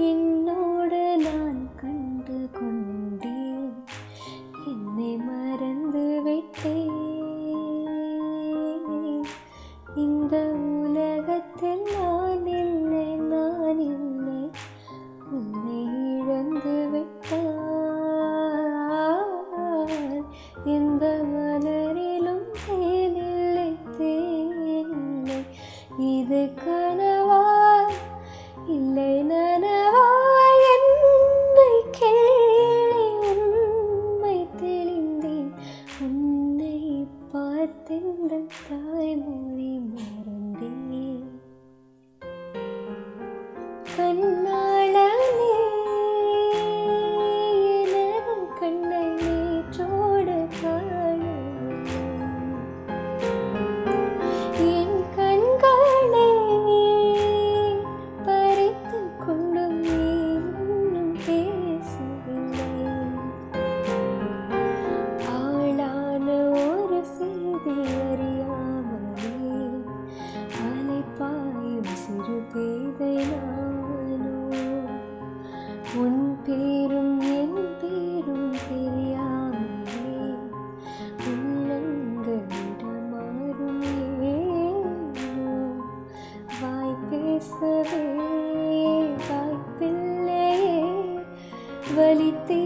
என்னோடு நான் கண்டு கொண்டேன், என்னை மறந்து விட்டேன். இந்த உலகத்தில் நான் இல்லை, நான் இல்லை, உன்னை இழந்து விட்டான். எந்த மலரிலும் தேனில்லை, தேனில்லை, இது கனவா இல்லை நனவா? என்னை கேளு, உண்மை தெளிந்தேன். உன்னை பார்த்தெந்த தாய்மொழி மறந்தேன். கண்ணாளனே, எனது கண்ணை நேற்றோடு காணவில்லை. என் கண்களை பறித்து கொண்டும் இன்னும் பேசவில்லை. ஆளான ஒரு செய்தி அறியாமலே அலைப்பாயும் சிறு பேதை நானோ. உன் பேரும் என் பேரும் தெரியாமலே உள்ளங்களிடமாறும் ஏனோ. வாய் பேசவே வாய்ப்பில்லையே, வலித்தே